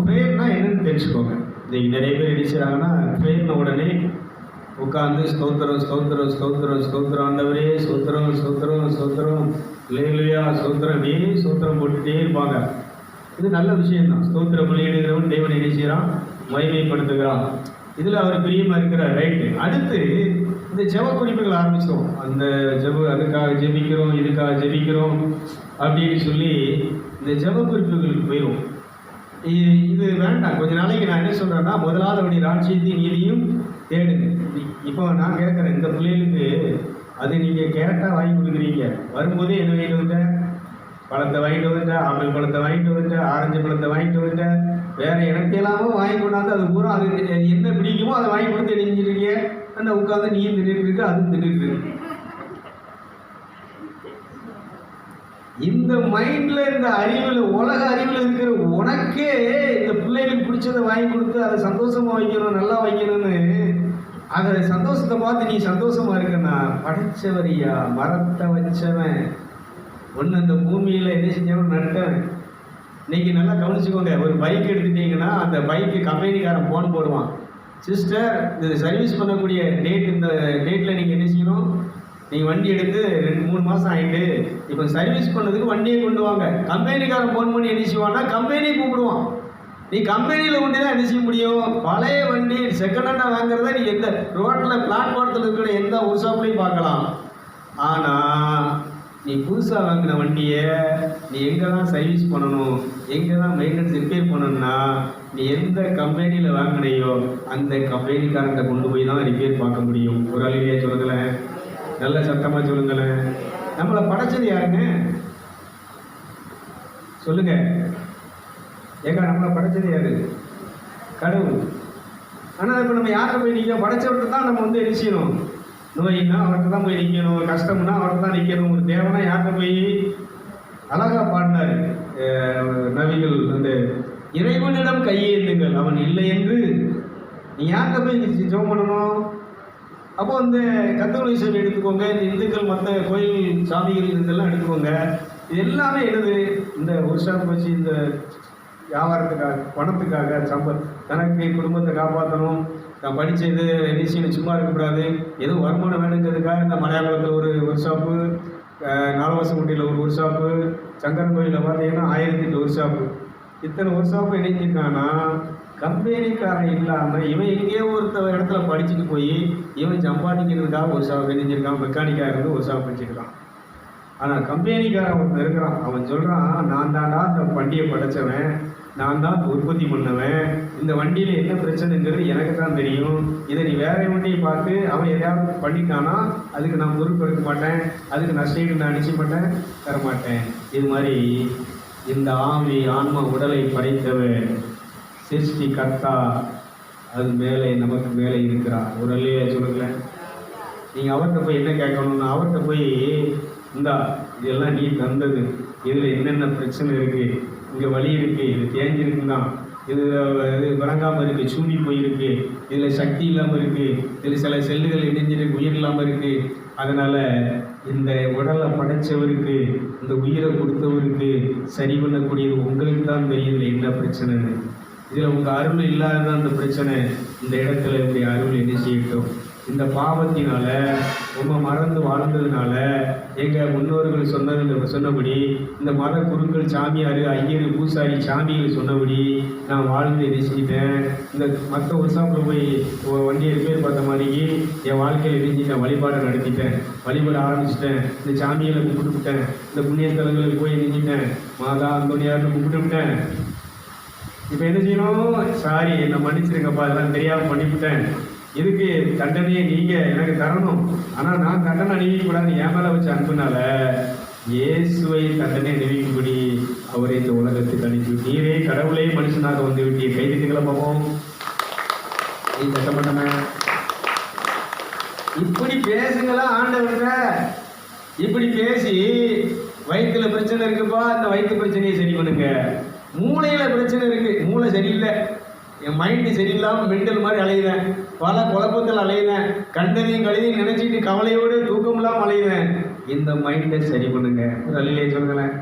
ப்ரேயர்னா என்னன்னு தெரிஞ்சுக்கோங்க. இன்னைக்கு நிறைய பேர் என்ன செய்கிறாங்கன்னா, ப்ரேயர்ன உடனே உட்காந்து ஸ்தோத்திரம் ஸ்தோத்திரம் ஸ்தோத்திரம் ஸ்தோத்திரம் ஆண்டவரே ஸ்தோத்திரம் ஸ்தோத்திரம் ஸ்தோத்திரம் அல்லேலூயா ஸ்தோத்திரம் அப்படியே ஸ்தோத்திரம் போட்டுகிட்டே இருப்பாங்க. இது நல்ல விஷயம்தான். ஸ்தோத்திரம் பலியிடுகிறவன் தேவனை என்ன செய்கிறான்? மகிமைப்படுத்துகிறான். இதில் அவர் பிரியமாக இருக்கிறார். ரைட்டு. அடுத்து இந்த ஜெப குறிப்புகள் ஆரம்பிச்சிடும். அந்த அதுக்காக ஜெபிக்கிறோம், இதுக்காக ஜெபிக்கிறோம் அப்படின்னு சொல்லி இந்த ஜெப குறிப்புகளுக்கு போயிடும். இது வேண்டாம். கொஞ்ச நாளைக்கு நான் என்ன சொல்கிறேன்னா, முதலாவது அப்படி ராட்சியத்தையும் நீதியும் தேடுங்க. இப்போ நான் கேட்குறேன், இந்த பிள்ளைகளுக்கு அது நீங்கள் கேட்டால் வாங்கி கொடுக்குறீங்க. வரும்போதே என்ன வாங்கிட்டு வந்துட்டேன்? பழத்தை வாங்கிட்டு வந்துட்டேன், ஆப்பிள் பழத்தை வாங்கிட்டு வந்துட்டேன், ஆரஞ்சு பழத்தை வாங்கிட்டு வந்துட்டேன், வேறு எனக்கு எல்லாமே வாங்கி கொண்டாந்து அது பூரா அது என்ன பிடிக்குமோ அதை வாங்கி கொடுத்து நெஞ்சிருக்கீங்க. அந்த உட்காந்து நீயும் தின்னுட்டு இருக்கு, அதுவும் தின்னுட்டு இருக்கு. இந்த மைண்ட்ல, இந்த அறிவில், உலக அறிவில் இருக்கிற உனக்கே இந்த பிள்ளைகளுக்கு பிடிச்சதை வாங்கி கொடுத்து அதை சந்தோஷமா வைக்கணும், நல்லா வைக்கணும்னு அந்த சந்தோஷத்தை பார்த்து நீ சந்தோஷமா இருக்கனா? படைச்சவரியா, மரத்தை வச்சவன், ஒன்று இந்த பூமியில் என்ன செஞ்சவன் நட்டவன். இன்னைக்கு நல்லா கவனிச்சுக்கோங்க. ஒரு பைக் எடுத்துட்டீங்கன்னா அந்த பைக்கு கம்பெனிக்காரன் ஃபோன் போடுவான், சிஸ்டர் இது சர்வீஸ் பண்ணக்கூடிய டேட், இந்த டேட்டில் நீங்கள் என்ன செய்யணும், நீங்கள் வண்டி எடுத்து 2-3 மாதம் ஆகிட்டு இப்போ சர்வீஸ் பண்ணதுக்கு வண்டியை கொண்டு வாங்க. கம்பெனிக்காரன் ஃபோன் பண்ணி என்ன செய்வான்னா கம்பெனியை கூப்பிடுவான். நீ கம்பெனியில் கொண்டு தான் என்ன செய்ய முடியும்? பழைய வண்டி செகண்ட் ஹேண்டாக வாங்குறத நீ எந்த ரோட்டில் பிளாட்ஃபாரத்தில் இருக்கிற எந்த ஒர்க் ஷாப்லையும் பார்க்கலாம். ஆனால் நீ புதுசாக வாங்கின வண்டியை நீ எங்கே தான் சர்வீஸ் பண்ணணும், எங்கே தான் மெயின்டெனன்ஸ் ரிப்பேர் பண்ணணும்னா நீ எந்த கம்பெனியில் வாங்கினையோ அந்த கம்பெனிக்காரங்க கொண்டு போய் தான் ரிப்பேர் பார்க்க முடியும். ஒரு அழிவையாக சொல்லுங்களேன், நல்ல சத்தமாக சொல்லுங்களேன். நம்மளை படைச்சது யாருங்க? சொல்லுங்க. ஏக்கா நம்மளை படைச்சது யாரு? கடவுள். ஆனால் இப்போ நம்ம யார்கிட்ட போய் நிற்க? படைச்சவர்கிட்ட தான் நம்ம வந்து என்ன செய்யணும்? நோயின்னா அவர்கிட்ட தான் போய் நிற்கணும், கஷ்டம்னா அவர்கிட்ட தான் நிற்கணும். ஒரு தேவனா யார்கிட்ட போய்? அழகா பாடினார் நபிகள், அந்த இறைவனிடம் கையேந்துங்கள், அவன் இல்லை என்று நீ யார்கிட்ட போய் ஜெபம் பண்ணணும்? அப்போ இந்த கத்தோலிக்க சபை எடுத்துக்கோங்க, இந்த இந்துக்கள் மற்ற கோயில் சாமிகள் இதெல்லாம் எடுத்துக்கோங்க. இது எல்லாமே என்னது? இந்த ஒரு ஷாப் வச்சு இந்த வியாபாரத்துக்காக, பணத்துக்காக, தனக்கு குடும்பத்தை காப்பாற்றணும், நான் படித்தது நிச்சயம் சும்மா இருக்கக்கூடாது, ஏதோ வருமானம் வேணுங்கிறதுக்காக இந்த மலையாளத்தில் ஒரு ஒர்க் ஷாப்பு, நாலவாசங்குட்டியில் ஒரு ஒர்க் ஷாப்பு, சங்கரன் கோயிலில் பார்த்தீங்கன்னா 1008 ஒர்க் ஷாப்பு. இத்தனை ஒர்க் ஷாப்பு இணைஞ்சிருக்கான்னா கம்பெனிக்காரன் இல்லாமல் இவன் எங்கேயோ ஒருத்த இடத்துல படிச்சுட்டு போய் இவன் சம்பாதிக்கிறதுக்காக ஒரு ஷாப் இணைஞ்சிருக்கான். மெக்கானிக்காக இருந்து ஒரு ஷாப் வச்சுருக்கான். ஆனால் கம்பெனிக்காரன் ஒருத்தன் இருக்கிறான், அவன் சொல்கிறான், நான் தாண்டா இந்த வண்டியை படைச்சவன், நான் தான் உற்பத்தி பண்ணவன், இந்த வண்டியில் என்ன பிரச்சனைங்கிறது எனக்கு தான் தெரியும், இதை நீ வேற வண்டியை பார்த்து அவன் எதையாவது பண்ணிட்டானா அதுக்கு நான் பொறுப்பெடுக்க மாட்டேன், அதுக்கு நஷ்டம் நான் அடிச்சு மாட்டேன், தரமாட்டேன். இது மாதிரி இந்த ஆன்மா உடலை படைத்தவன் சிருஷ்டி கர்த்தா அது மேலே நமக்கு மேலே இருக்கிறார். ஒரு அல்லையே சொல்லுங்களேன். நீங்கள் அவர்கிட்ட போய் என்ன கேட்கணும்னா, அவர்கிட்ட போய் இந்தா இதெல்லாம் நீ தந்தது, இதில் என்னென்ன பிரச்சனை இருக்குது, இங்கே வலி இருக்குது, இது தேஞ்சிருக்குன்னா, இது வழங்காமல் இருக்குது, சூடி போயிருக்கு, இதில் சக்தி இல்லாமல் இருக்குது, இதில் சில செல்லுகள் இணைஞ்சிருக்கு, உயிர் இல்லாமல் இருக்குது. அதனால் இந்த உடலை படைத்தவருக்கு, இந்த உயிரை கொடுத்தவருக்கு சரி பண்ணக்கூடியது உங்களுக்கு தான் தெரியும் இதில் என்ன பிரச்சனைன்னு. இதில் உங்கள் அருள் இல்லாத அந்த பிரச்சனை. இந்த இடத்துல இப்படி அருள் என்ன செய்யட்டும்? இந்த பாவத்தினால ரொம்ப மறந்து வாழ்ந்ததுனால எங்கள் முன்னோர்கள் சொன்னபடி, இந்த மத குருக்கள், சாமியார், ஐயர், பூசாரி, சாமிகள் சொன்னபடி நான் வாழ்ந்து என்ன செஞ்சிட்டேன்? இந்த மற்ற ஒரு சாப்பில் போய் வண்டியை ரிப்பேர் பார்த்த மாதிரிக்கு என் வாழ்க்கையில் இணைஞ்சி நான் வழிபாடை நடத்திட்டேன், வழிபாட ஆரம்பிச்சிட்டேன், இந்த சாமிகளை கும்பிட்டுவிட்டேன், இந்த புண்ணியத்தலங்களுக்கு போய் நினைச்சிட்டேன், மாதா அந்தோனியார்னு கும்பிட்டுவிட்டேன். இப்போ என்ன செய்யணும்? சாரி, என்னை மன்னிச்சிருங்கப்பா, அதெல்லாம் தெரியாமல் பண்ணிவிட்டேன், இதுக்கு தண்டனையை நீங்கள் எனக்கு தரணும், ஆனால் நான் தண்டனை அணிவிக்கக்கூடாது. என் மேலே வச்ச அன்புனால இயேசுவை தண்டனை அணிவிக்கும்படி அவரை இந்த உலகத்துக்கு அனுப்பி நீரே கடவுளே மனுஷனாக வந்து விட்டீர். கைதிகளை பார்ப்போம். நீ சட்டமன்றமே இப்படி பேசுங்களா ஆண்டவர்கிட்ட? இப்படி பேசி வயிற்றுல பிரச்சனை இருக்குப்பா, இந்த வயிற்று பிரச்சனையை சரி பண்ணுங்க. மூளையில் பிரச்சனை இருக்குது, மூளை சரியில்லை, என் மைண்டு சரியில்லாமல் மெண்டல் மாதிரி அலையுதேன், பல குழப்பத்தில் அலையுதேன், கண்டதையும் கழுதையும் நினச்சிட்டு கவலையோடு தூக்கம் இல்லாமல் அலையுதேன். இந்த மைண்டை சரி பண்ணுங்க. ஒரு அழிலே சொல்லுங்களேன்.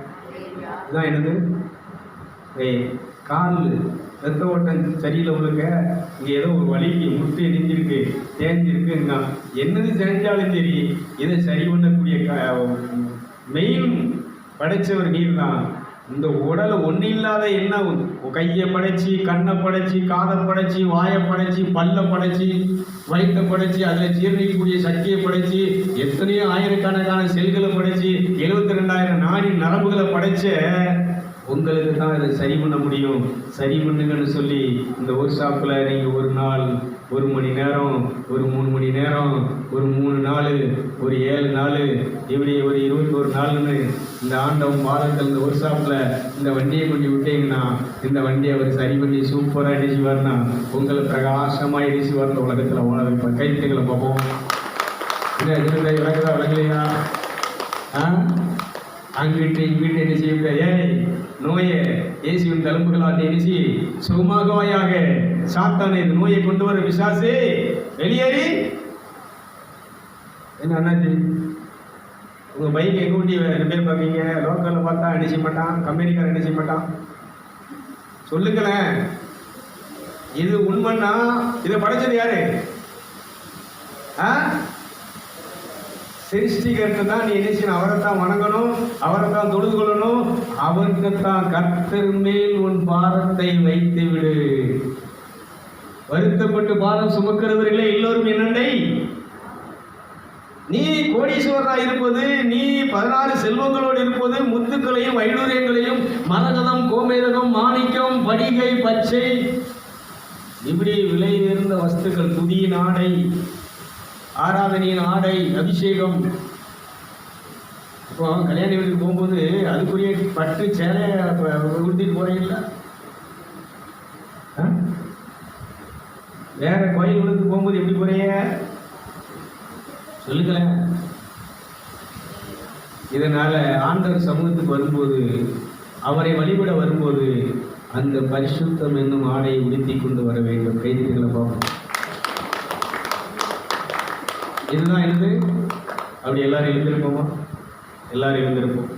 இதுதான் என்னது? கால் ரத்த ஓட்டம் சரியில்லை உங்களுக்கு, இங்கே ஏதோ ஒரு வலிக்கு முட்டு எரிஞ்சிருக்கு தேஞ்சிருக்குன்னா என்னது செஞ்சாலும் சரி இதை சரி பண்ணக்கூடிய மெயின் படைச்சவர் நீர் தான். இந்த உடலை ஒன்றும் இல்லாத என்ன கையை படைச்சி, கண்ணை படைச்சி, காதை படைச்சி, வாயை படைச்சி, பல்லை படைச்சி, வயிற்றை படைச்சி, அதில் ஜீரணிக்கக்கூடிய சக்தியை படைச்சி, எத்தனையோ ஆயிரக்கணக்கான செல்களை படைச்சி, 72,000 நாடி நரம்புகளை படைச்ச உங்களுக்கு தான் இதை சரி பண்ண முடியும். சரி பண்ணுங்கன்னு சொல்லி இந்த ஒர்க் ஷாப்பில் நீங்கள் ஒரு நாள் 1 மணி நேரம், ஒரு 3 மணி நேரம், ஒரு 3 நாள், ஒரு 7 நாள், இப்படி ஒரு 21 நாள்னு இந்த ஆண்டவன் வாரத்தில் இந்த ஒர்க் ஷாப்பில் இந்த வண்டியை கொண்டு விட்டீங்கன்னா இந்த வண்டியை அவர் சரி பண்ணி சூப்பராக இடிச்சுவார்னா உங்களை பிரகாசமாக இடிச்சுவார்ந்த உலகத்தில் ஓட வைப்பார். கைத்துகளை பார்ப்போம். விளக்குதா விளக்கலையா? அங்கிட்டு இங்கிட்டு என்ன செய்ய ஏய் நோயை இயேசுவின் தழும்புகளால் எரிசி சுகமாகவாயாக சாத்தானே இந்த நோயை கொண்டு வர பிசாசே வெளியேறி. என்ன அண்ணாச்சி உங்க பைக் எங்க ஊட்டி ரிப்பேர் பார்ப்பீங்க? லோக்கலில் பார்த்தா என்ன செய்ய மாட்டான், கம்பெனிக்காரன் என்ன செய்ய மாட்டான்? சொல்லுங்களேன். இது உண்மைன்னா இதை படைச்சது யாரு? சிருஷ்டிகர்த்த தான் நீ என்ன செய்யணும்? அவரைத்தான் வணங்கணும், அவரைத்தான் தொழுது கொள்ளணும். அவருக்குத்தான் கர்த்தர் மேல் உன் பாரத்தை வைத்து விடு. வருத்தப்பட்டு பாரம் சுமக்கிறவர்களே எல்லோரும் என்னண்டை. நீ கோடீஸ்வரராக இருப்பது, நீ 16 செல்வங்களோடு இருப்பது, முத்துக்களையும் வைடூரியங்களையும் மரகதம், கோமேதகம், மாணிக்கம், படிகை, பச்சை, இப்படி விலை உயர்ந்த வஸ்துக்கள், துதியின் ஆடை, ஆராதனையின் ஆடை, அபிஷேகம். இப்போ கல்யாண வீட்டுக்கு போகும்போது அதுக்குரிய பட்டு சேலை உடுத்திட்டு போறீங்களா? வேற கோயில்களுக்கு போகும்போது எப்படி போறீங்க சொல்லுங்களேன். இதனால ஆண்டவர் சமூகத்துக்கு வரும்போது, அவரை வழிபட வரும்போது அந்த பரிசுத்தம் என்னும் ஆடையை உடுத்தி கொண்டு வர வேண்டும். கைதிகளை பார்ப்போம். இதுதான் எழுது. அப்படி எல்லாரும் எழுந்திருப்போமா? எல்லாரும் எழுந்திருப்போம்.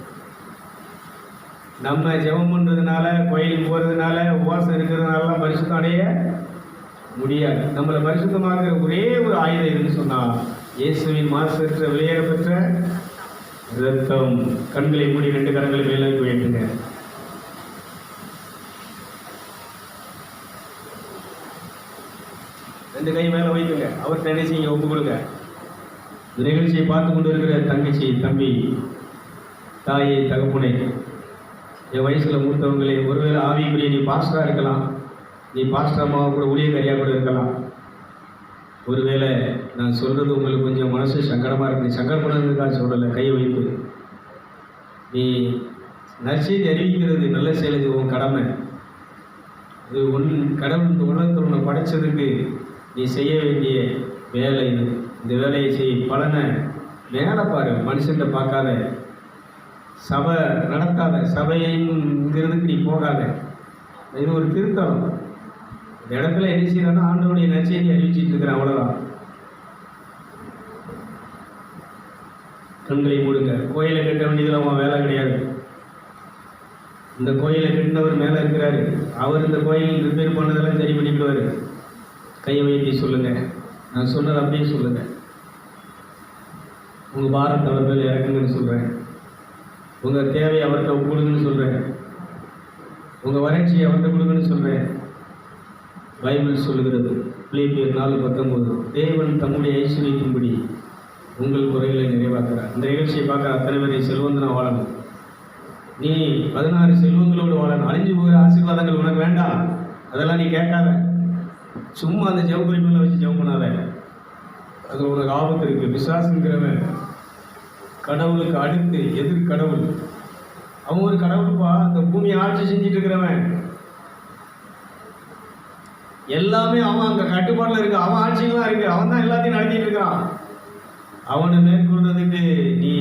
நம்ம ஜெபம் பண்றதுனால, கோயிலுக்கு போறதுனால, உபவாசம் இருக்கிறதுனாலாம் பரிசுத்தம் அடைய முடியாது. நம்மளை பரிசுத்தமாக ஒரே ஒரு ஆயுதம் எதுன்னு சொன்னா இயேசுவின் மாசற்ற விளையாட பெற்ற ரத்தம். கண்களை மூடி 2 கரங்களை மேலே உயர்த்துங்க. ரெண்டு கை மேல வைத்துங்க. அவர்கிட்ட என்ன செய்யுங்க? ஒப்பு கொடுங்க. நிகழ்ச்சியை பார்த்து கொண்டு இருக்கிற தங்கச்சி, தம்பி, தாயை, தகப்புனை, என் வயசுல மூத்தவங்களே, ஒருவேளை ஆவிக்குரிய நீ பாஸ்டரா இருக்கலாம், நீ பாஸ்டர் அம்மாவை கூட ஊழியக்காரியாக கூட இருக்கலாம். ஒருவேளை நான் சொல்றது உங்களுக்கு கொஞ்சம் மனசு சங்கடமா இருக்கு. சங்கடப்படுறதுக்காக சொல்லலை. கையை வைத்து நீ நற்செய்தி அறிவிக்கிறது, நல்ல செயலுது உன் கடமை. இது கடவுள் இந்த உலகத்தில் உன்னை படைச்சதுக்கு நீ செய்ய வேண்டிய வேலை இது. இந்த வேலையை செய். பலனை வேலை பாரு. மனுஷன்கிட்ட பார்க்காத, சபை நடத்தாத, சபைங்கிறதுக்கு நீ போகாத. இது ஒரு திருத்தம். இந்த இடத்துல என்ன செய்யறான்னா ஆண்டவருடைய நற்செய்தி அறிவிச்சிட்டு இருக்கிறேன், அவ்வளவுதான். கண்களை மூடுங்க. கோயிலை கட்ட வேண்டியதுல அவன் வேலை கிடையாது. இந்த கோயிலை கட்டினவர் மேலே இருக்கிறாரு. அவர் இந்த கோயில் ரிப்பேர் பண்ணதெல்லாம் சரி பண்ணிக்கிடுவாரு. கையை வைத்தி சொல்லுங்க. நான் சொன்னது அப்படியே சொல்லுங்க. உங்கள் பாரத்தை அவர் மேலே இறக்குங்கன்னு சொல்கிறேன். உங்கள் தேவையை அவர்கிட்ட கொடுங்கன்னு சொல்கிறேன். உங்கள் வறட்சியை அவர்கிட்ட கொடுங்கன்னு சொல்கிறேன். பைபிள் சொல்லுகிறது, பிலிப்பியர் 4:19, தேவன் தம்முடைய ஐஸ்வர்யத்தின்படி உங்கள் குறைகளை நிறைவாக்குறார். இந்த நிகழ்ச்சியை பார்க்குற அத்தனை பேரை செல்வந்தனா வாழணும். நீ 16 செல்வங்களோடு வாழணும். அழிஞ்சு போகிற ஆசீர்வாதங்கள் உனக்கு வேண்டாம். அதெல்லாம் நீ கேட்காத. சும்மா அந்த ஜெப குறிப்பில் வச்சு ஜெபம் பண்ணாத. அது உனக்கு ஆபத்து இருக்கு. பிசாசுங்கிறவன் கடவுளுக்கு அடுத்து எதிர் கடவுள். அவன் ஒரு கடவுள்ப்பா. அந்த பூமியை ஆட்சி செஞ்சுட்டு இருக்கிறவன் எல்லாமே அவன் அங்கே கட்டுப்பாட்டில் இருக்கு. அவன் ஆட்சியெல்லாம் இருக்கு. அவன் தான் எல்லாத்தையும் நடத்திட்டு இருக்கிறான். அவனை மேற்கொள்றதுக்கு நீ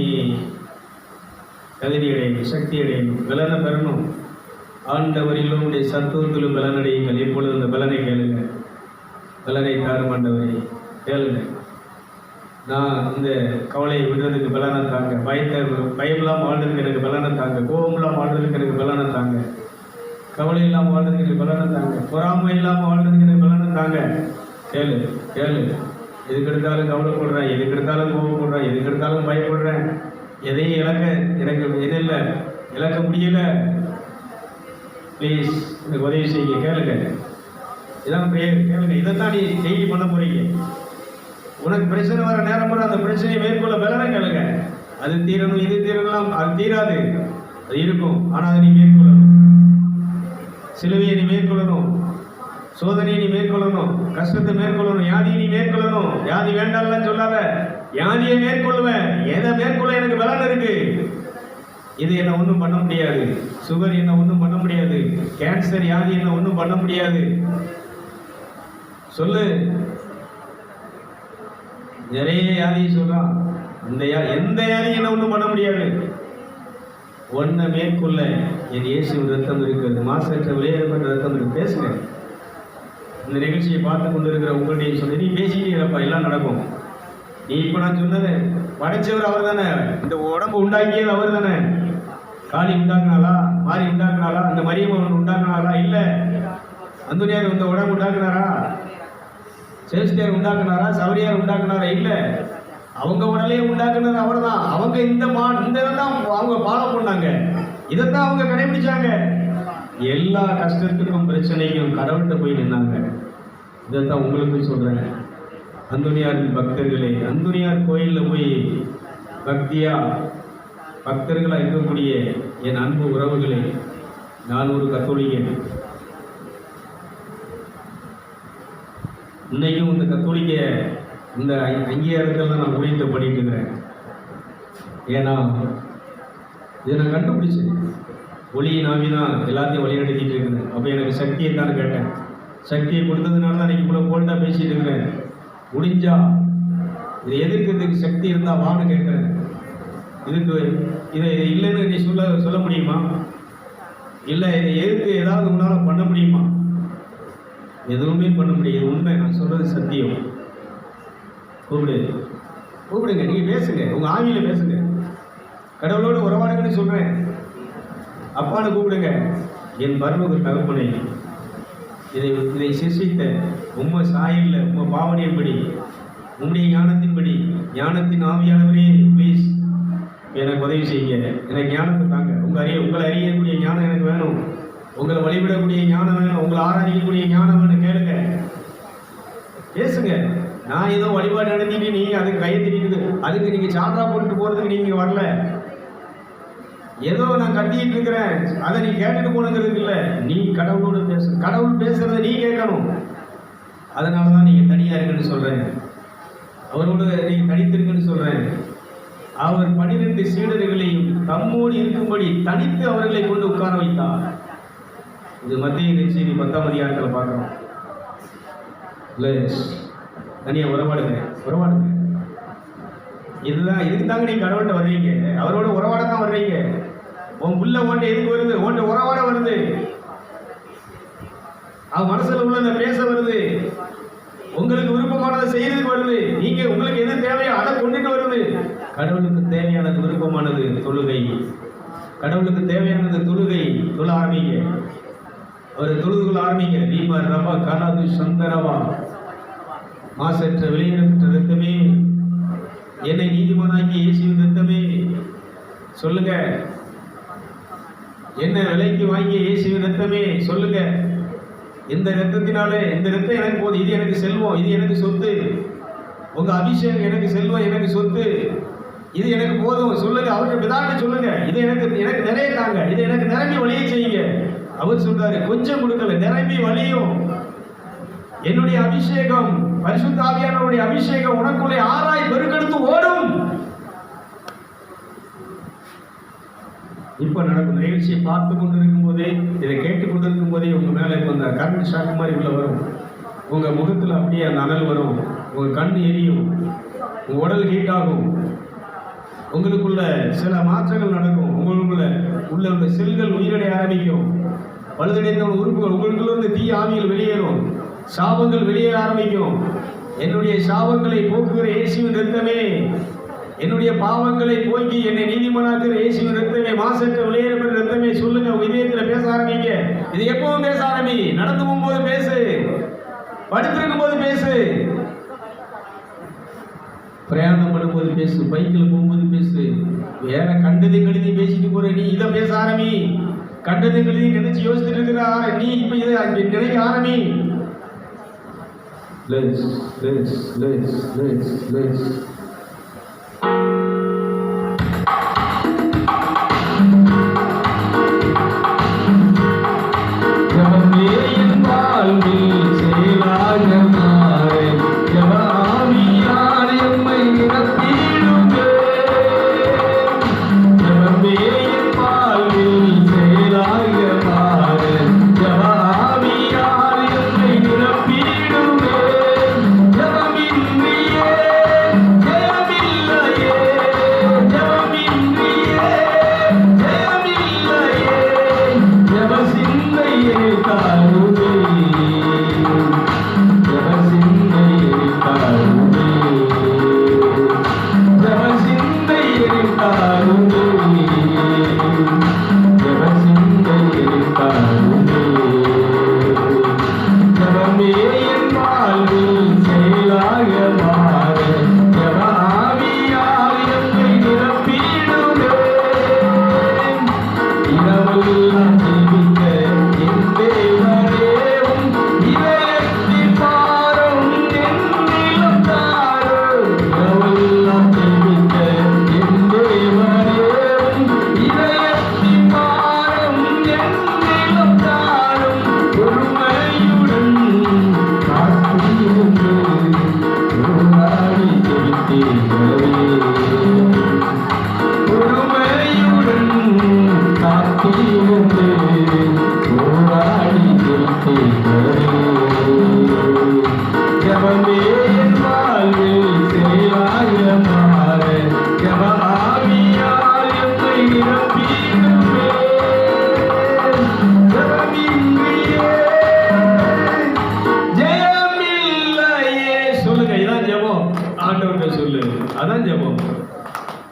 தகுதி அடையணும், சக்தி அடையணும், பலனை பெறணும். ஆண்டவரிலும் உடைய சத்துவத்திலும் பலனடையுங்கள். எப்பொழுது அந்த பலனை கேளுங்க. பலனை தாரும் ஆண்டவரை கேளுங்க. நான் இந்த கவலையை விடுறதுக்கு பலனை தாங்க. பயமில்லாம் வாழ்றதுக்கு எனக்கு பலனை தாங்க. கோபம்லாம் வாழ்றதுக்கு எனக்கு பலனை தாங்க. கவலை இல்லாமல் வாழ்றதுக்கு பலனை தாங்க. பொறாமை இல்லாமல் வாழ்றதுக்கு பலனை தாங்க. கேளு கேளு. எதுக்கு எடுத்தாலும் கவலைப்படுறேன், எதுக்கு எடுத்தாலும் கோவப்படுறேன், எதுக்கு எடுத்தாலும் பயப்படுறேன், எதையும் எனக்கு எது இல்லை, இழக்க முடியல. ப்ளீஸ் எனக்கு உதவி செய்ய. கேளுங்க. இதான் கேளுங்க. இதைத்தான் நீ டெய்லி பண்ண போறீங்க. உனக்கு பிரச்சனை வர நேரம் வர அந்த பிரச்சனையை மேற்கொள்ள பலனை கேளுங்க. அது தீரணும், இது தீரணும், அது தீராது. அது இருக்கும். ஆனால் அதை நீ மேற்கொள்ளணும். சிலுவையை நீ மேற்கொள்ளணும், சோதனையை நீ மேற்கொள்ளணும், கஷ்டத்தை மேற்கொள்ளணும், வியாதியை நீ மேற்கொள்ளணும். வியாதி வேண்டாம்லாம் சொல்லாத, வியாதியை மேற்கொள்ளுவேன். எதை மேற்கொள்ள எனக்கு பலன் இருக்கு. இது என்ன ஒன்றும் பண்ண முடியாது. சுகர் என்ன ஒன்றும் பண்ண முடியாது. கேன்சர் வியாதி என்ன ஒன்றும் பண்ண முடியாது. சொல்லு. நிறைய வியாதியை சொல்றான். எந்த வியாதியும் என்ன ஒன்றும் பண்ண முடியாது. ஒன்றை மேற்கொள்ள என் இயேசுவின் ரத்தம் இருக்கிறது. மாசற்ற விளையாடப்பட்ட ரத்தம் இருக்கு. பேசுங்க. இந்த நிகழ்ச்சியை பார்த்து கொண்டு இருக்கிற உங்கள்கிட்ட சொல்லி நீ பேசிக்கிட்டே இருப்பா, எல்லாம் நடக்கும். நீ இப்போ நான் சொன்னது படைச்சவர் அவர் தானே, இந்த உடம்பு உண்டாக்கியது அவர் தானே. காளி உண்டாக்குனாலா, மாறி உண்டாக்குனாலா, அந்த மரியம்மன் உண்டாக்குனாலா? இல்லை. அந்தோனியார் இந்த உடம்பு உண்டாக்குனாரா? சேஸ்தியார் உண்டாக்குனாரா? சவரியார் உண்டாக்குனாரா? இல்லை. அவங்க உடலையே உண்டாக்குனது அவர் தான். அவங்க இந்த தான் அவங்க ஃபாலோ பண்ணாங்க. இதைத்தான் அவங்க கடைபிடிச்சாங்க. எல்லா கஷ்டத்துக்கும் பிரச்சனைக்கும் கடவுள்கிட்ட போய் நின்னாங்க. இதைத்தான் உங்களுக்கு சொல்றேன். அந்தோனியாரின் பக்தர்களே, அந்தோனியார் கோயிலில் போய் பக்தியா பக்தர்களாக இருக்கக்கூடிய என் அன்பு உறவுகளே, நான் ஒரு கத்தோலிக்கன். இன்னைக்கும் இந்த கத்தோலிக்க இந்த அங்கீகாரத்தில் நான் ஊழியத்தை பண்ணிட்டு இருக்கிறேன். ஏன்னா இதை நான் கண்டுபிடிச்சேன். ஒளியின் ஆவி தான் எல்லாத்தையும் வழிநடத்திட்டு இருக்கிறேன். அப்போ எனக்கு சக்தியை தான் கேட்டேன். சக்தியை கொடுத்ததுனால தான் இவ்வளோ போல்டாக பேசிட்டு இருக்கிறேன். முடிஞ்சா இதை எதிர்க்கிறதுக்கு சக்தி இருந்தால் வான்னு கேட்குறேன். இதை இல்லைன்னு நீ சொல்ல முடியுமா? இல்லை இதை எதிர்த்து ஏதாவது உங்களால் பண்ண முடியுமா? எதுவுமே பண்ண முடியாது. உண்மை, நான் சொல்றது சத்தியம். கூப்பிடுங்க. நீங்கள் பேசுங்க, உங்கள் ஆவியில் பேசுங்க. கடவுளோடு உறவாடுங்கன்னு சொல்கிறேன். அப்பான்னு கூப்பிடுங்க. என் பரலோக தகப்பனை, இதை சிருஷ்டித்த உம்ம சாயல்ல உம்ம பாவனையின்படி, உம்முடைய ஞானத்தின்படி, ஞானத்தின் ஆவியானவரே ப்ளீஸ் எனக்கு உதவி செய்யுங்க. எனக்கு ஞானத்தை தாங்க. உங்களை அறியக்கூடிய ஞானம் எனக்கு வேணும். உங்களை வழிபடக்கூடிய ஞானம் வேணும். உங்களை ஆராதிக்கக்கூடிய ஞானம் வேணும். கேளுங்க, பேசுங்க. நான் ஏதோ வழிபாடு நடத்திட்டு நீங்கள் அதுக்கு கையை திட்டிட்டு அதுக்கு நீங்கள் சான்றா போட்டு போகிறதுக்கு நீங்கள் வரல. ஏதோ நான் கட்டிட்டு இருக்கிறேன், அதை நீ கேட்டுட்டு போனதுக்கு இல்லை. நீ கடவுளோடு பேசு. கடவுள் பேசுறதை நீ கேட்கணும். அதனால தான் நீங்கள் தனியாக இருக்குன்னு சொல்கிறேன். அவரோடு நீங்கள் தனித்திருக்குன்னு சொல்கிறேன். அவர் 12 சீடர்களையும் தம்மோடு இருக்கும்படி தனித்து அவர்களை கொண்டு உட்கார வைத்தார். இது மத்திய செய்தி 10ஆம் அதிகாரத்தில் பார்க்குறோம். இல்லை, தனியாக உறவாடுங்க. இதுக்கு தாங்க நீ கடவுள்கிட்ட வர்றீங்க. அவரோட உறவாட தான் வர்றீங்க. உன் புள்ள ஓட்ட எதுக்கு வருது? ஓட்ட உறவாட வருது. அவன் மனசுல உள்ளத பேச வருது. உங்களுக்கு விருப்பமானதை செய்யறதுக்கு வருது. நீங்க உங்களுக்கு எது தேவையோ அதை கொண்டுட்டு வருது. கடவுளுக்கு தேவையானது விருப்பமானது தொழுகை. கடவுளுக்கு தேவையானது தொழுகை. தொழ ஆரம்பிங்க. அவர் தொழுதுகொள்ள ஆரம்பிங்க. நீமா ரபா காலாது சந்தரவா, மாசற்ற வெளியேறப்பட்ட ரத்தமே, என்னை நீதிமானாக்கி இயேசுவின் ரத்தமே. சொல்லுங்க, என்ன விலைக்கு வாங்கிய இயேசுவின் ரத்தமே. சொல்லுங்க, இந்த ரத்தத்தினாலே, இந்த ரத்தம் எனக்கு போதும். இது எனக்கு செல்வம், இது எனக்கு சொத்து. உங்க அபிஷேகம் எனக்கு செல்வம், எனக்கு சொத்து. இது எனக்கு போதும். சொல்லுங்க, அவருக்கு பிதாட்ட சொல்லுங்க. இது எனக்கு நிறைய தாங்க. இது எனக்கு நிரம்பி வழியை செய்யுங்க. அவர் சொல்றாரு, கொஞ்சம் கொடுக்கல, நிரம்பி வழியும். என்னுடைய அபிஷேகம், பரிசுத்த ஆவியானவருடைய அபிஷேகம் உனக்குள்ளே ஆராய் பெருக்கெடுத்து ஓடும். இப்ப நடக்கும் நிகழ்ச்சியை பார்த்து கொண்டிருக்கும் போதே, இதை கேட்டுக் கொண்டிருக்கும் போதே உங்க மேல இந்த கரண்ட் ஷாக் மாதிரி உள்ள வரும். உங்க முகத்துல அப்படியே அந்த அனல் வரும். உங்க கண் எரியும். உங்க உடல் ஹீட் ஆகும். உங்களுக்குள்ள சில மாற்றங்கள் நடக்கும். உங்களுக்குள்ள உள்ள செல்கள் உயிரடைய ஆரம்பிக்கும். பழுதடைந்த உறுப்புகள் உங்களுக்குள்ள இருந்து தீய ஆவிகள் வெளியேறும். சாபங்கள் வெளியேற ஆரம்பிக்கும். என்னுடைய சாபங்களை போக்குகிற இயேசுவின் ரத்தமே, என்னுடைய பாவங்களை போக்கி என்னை நீதிமானாக்குற இயேசுவின் ரத்தமே, மாசற்ற விளையாடுற ரத்தமே. சொல்லுங்க, உங்க இதயத்துல பேச ஆரம்பிங்க. இது எப்பவும் பேச ஆரம்பி. நடந்து போகும்போது பேசு, படுத்திருக்கும் போது பேசு, பிரயாணம் பண்ணும்போது பேசு, பைக்கில் போகும்போது பேசு. வேற கண்டதை கழுதி பேசிட்டு போற நீ இதை பேச ஆரம்பி. கண்டதை கழுதி நினைச்சு யோசிச்சுட்டு இருக்கிற நீ இப்ப இதை நினைக்க ஆரம்பி. அதான் ஜெபம்.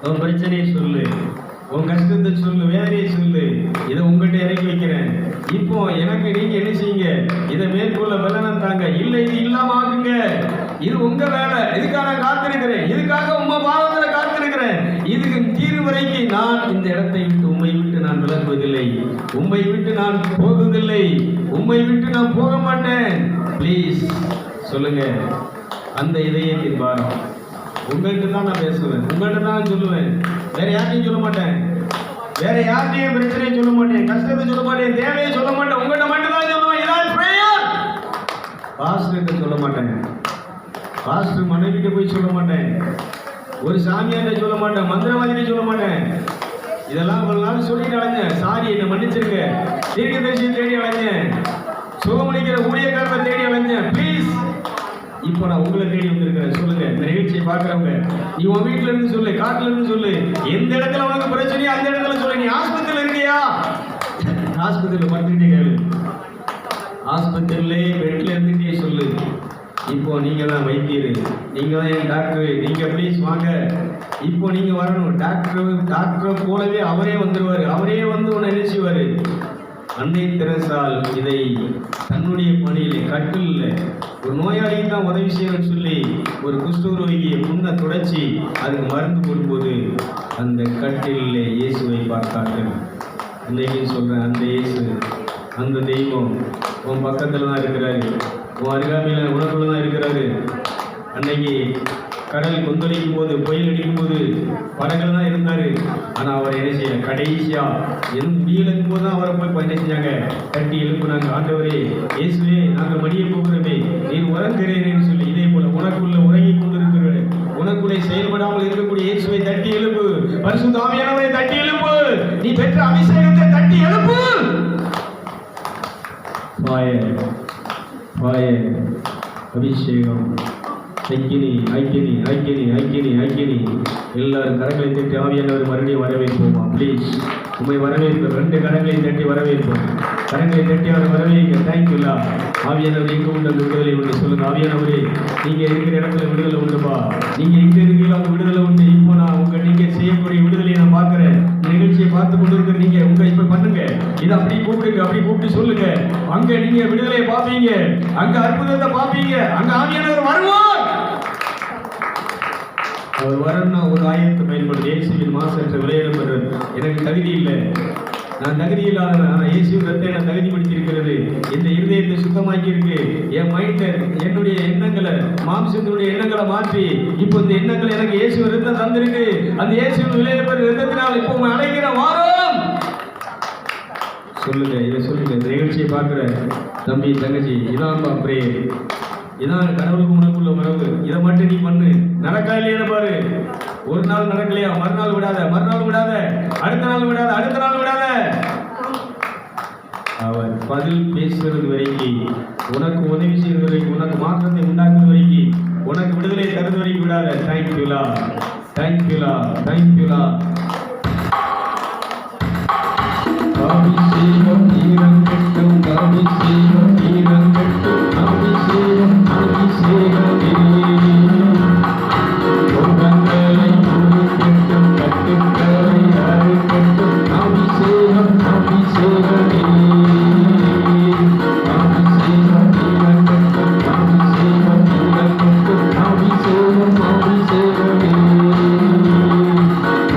உன் பிரச்சனையை சொல்லு, உன் கஷ்டத்தை சொல்லு, வேதனையை சொல்லு. இதை உங்ககிட்ட இறக்கி வைக்கிறேன். இப்போ எனக்கு நீங்க என்ன செய்யுங்க, இதை மேற்கொள்ள பலனம் தாங்க, இல்லை இது இல்லாம ஆகுங்க. இது உங்க வேலை. இதுக்காக நான் காத்திருக்கிறேன், இதுக்காக உங்க பாவத்துல காத்திருக்கிறேன். இதுக்கு தீர்வு வரைக்கும் நான் இந்த இடத்தை விட்டு உண்மை விட்டு நான் விலகுவதில்லை, உண்மை விட்டு நான் போகுவதில்லை, உண்மை விட்டு நான் போக மாட்டேன். ப்ளீஸ் சொல்லுங்க. அந்த இதயத்தின் பாரம் உங்கள்கிட்ட தான் நான் பேசுவேன், உங்கள்கிட்ட தான் சொல்லுவேன். வேற யார்ட்டையும் சொல்ல மாட்டேன், வேற யார்ட்டையும் பிரச்சனையும் சொல்ல மாட்டேன், கஷ்டத்தை சொல்ல மாட்டேன், தேவையை சொல்ல மாட்டேன். உங்கள்கிட்ட மட்டும் தான் சொல்லுவேன். இதான் பிரேயர். பாஸ்டர்கிட்ட சொல்ல மாட்டேன், பாஸ்டர் மனைவிட்ட போய் சொல்ல மாட்டேன், ஒரு சாமியார்ட்ட சொல்ல மாட்டேன், மந்திரவாதிட்ட சொல்ல மாட்டேன். இதெல்லாம் ஒரு நாள் சொல்லிட்டு அலைஞ்சேன். சாரி, என்னை மன்னிச்சிருக்க. தீர்க்கதரிசியை தேடி அலைஞ்சேன், சுகமளிக்கிற ஊழியக்காரத்தை தேடி அலைஞ்சேன். ப்ளீஸ், இப்போ நான் உங்களை தேடி வந்திருக்கிறேன். சொல்லுங்க, இந்த நிகழ்ச்சியை பார்க்குறவங்க, நீ உன் வீட்டில இருந்து சொல்லு, காட்டுல இருந்து சொல்லு, எந்த இடத்துல உனக்கு பிரச்சனையோ அந்த இடத்துல சொல்லு. நீ ஆஸ்பத்திரியில் இருக்கியா, ஆஸ்பத்திரியில் படுத்துக்கிட்டே கேளு, ஆஸ்பத்திரியிலே பெட்ல இருந்துட்டே சொல்லு. இப்போ நீங்க தான் வைத்தியர், நீங்க தான் என் டாக்டர், நீங்க ப்ளீஸ் வாங்க. இப்போ நீங்க வரணும். டாக்டரை போலவே அவரே வந்துருவாரு, அவரே வந்து உன்னை நினைச்சுவாரு. அன்னை தெரசால் இதை தன்னுடைய பணியிலே கட்டில் ஒரு நோயாளிக்கு தான் உதவி செய்யணும்னு சொல்லி ஒரு குஷ்டரோகியை முன்ன தொடச்சி அதுக்கு மருந்து போடும்போது அந்த கட்டிலே இயேசுவை பார்த்தார்கள். இன்னைக்கு சொல்றேன், அந்த இயேசு, அந்த தெய்வம் உன் பக்கத்தில் தான் இருக்கிறாரு, உன் அருகாமையில் உனக்குள்ள தான் இருக்கிறாரு. அன்னைக்கு கடல் கொந்தளிக்கும் போது, புயல் அடிக்கும் போது படங்கள் தான் இருந்தாரு. ஆனா அவர் என்ன செய்ய, கடைசியா எதுவும் முடியலக்கும் போது தான் அவரை போய் என்ன செஞ்சாங்க, கட்டி எழுப்புனாங்க. ஆண்டவரே, இயேசுவே, நாங்கள் மடிய போகிறோமே, நீர் உறங்குகிறேன்னு சொல்லி. இதே போல உனக்குள்ள உறங்கி கொண்டிருக்கிற, உனக்குள்ளே செயல்படாமல் இருக்கக்கூடிய இயேசுவை தட்டி எழுப்பு. பரிசுத்த ஆவியானவரை தட்டி எழுப்பு. நீ பெற்ற அபிஷேகத்தை தட்டி எழுப்பு. அபிஷேகம், ஐக்கினி ஐக்கினி ஐக்கினி ஐக்கினி ஐக்கினி. எல்லாரும் கரங்களை தட்டி ஆவியானவர் மறுபடியும் வரவேற்போமா ப்ளீஸ். உண்மை வரவேற்போம். 2 கரங்களை தட்டி வரவேற்போம். கரங்களை தட்டி அவரை வரவேற்க. தேங்க்யூலா. ஆவியானவர் எங்க உண்டு அந்த விடுதலை உண்டு சொல்லுங்க. ஆவியானவரே நீங்க இருக்கிற இடத்துல விடுதலை உண்டுப்பா. நீங்க எங்க இருக்கீங்களோ அவங்க விடுதலை உண்டு. இப்போ நான் நீங்க செய்யக்கூடிய விடுதலையை நான் பார்க்கிறேன். நிகழ்ச்சியை பார்த்து கொண்டு இருக்கிற நீங்க உங்க இப்ப பண்ணுங்க. இதை அப்படி கூப்பிடுங்க, அப்படி கூப்பிட்டு சொல்லுங்க. அங்க நீங்க விடுதலையை பார்ப்பீங்க, அங்க அற்புதத்தை பார்ப்பீங்க, அங்க ஆவியானவர் வருவார். அவர் வரணும்னா ஒரு ஆயத்தை பயன்படுது. இயேசுவின் மாசற்ற விளையாட பெற்றது. எனக்கு தகுதி இல்லை, நான் தகுதி இல்லாதவன். ஆனால் இயேசுவின் ரத்தம் என்னை தகுதிப்படுத்தியிருக்கிறது. இந்த இருதயத்தை சுத்தமாக்கி இருக்கு. என் மைண்டை, என்னுடைய எண்ணங்களை, மாம்சத்தினுடைய எண்ணங்களை மாற்றி இப்போ இந்த எண்ணங்களை எனக்கு இயேசுவின் ரத்தம் தந்திருக்கு. அந்த இயேசுவின் விளையாட பெற்ற ரத்தத்தினால் இப்போ அழைக்கிற வாரம் சொல்லுங்க. இதை சொல்லுங்க. இந்த நிகழ்ச்சியை பார்க்குற தம்பி தங்கச்சி, இதான் பிரேயர், இதான் கடவுளுக்கு உனக்குள்ள உறவு. இதை மட்டும் நீ பண்ணு. நடக்கா இல்லையா பாரு. ஒரு நாள் நடக்கலையா, மறுநாள் விடாத, மறுநாள் விடாத, அடுத்த நாள் விடாத, அடுத்த நாள் விடாத. அவர் பதில் பேசுறது வரைக்கும், உனக்கு உதவி செய்வது வரைக்கும், உனக்கு மாற்றத்தை உண்டாக்குறது வரைக்கும், உனக்கு விடுதலை தருவது வரைக்கும் விடாத. தேங்க்யூலா, தேங்க்யூலா, தேங்க்யூலா. அபிஷேகம் ஈரங்கட்டும், அபிஷேகம் ஈரங்கட்டும், அபிஷேகம் அபிஷேகமே. உங்கங்களை முடிக்கட்டும், கட்டுக்களை அறுக்கட்டும், அபிஷேகம் அபிஷேகமே. அபிஷேகம் ஈரங்கட்டும், அபிஷேகம் ஈரங்கட்டும், அபிஷேகம் அபிஷேகமே.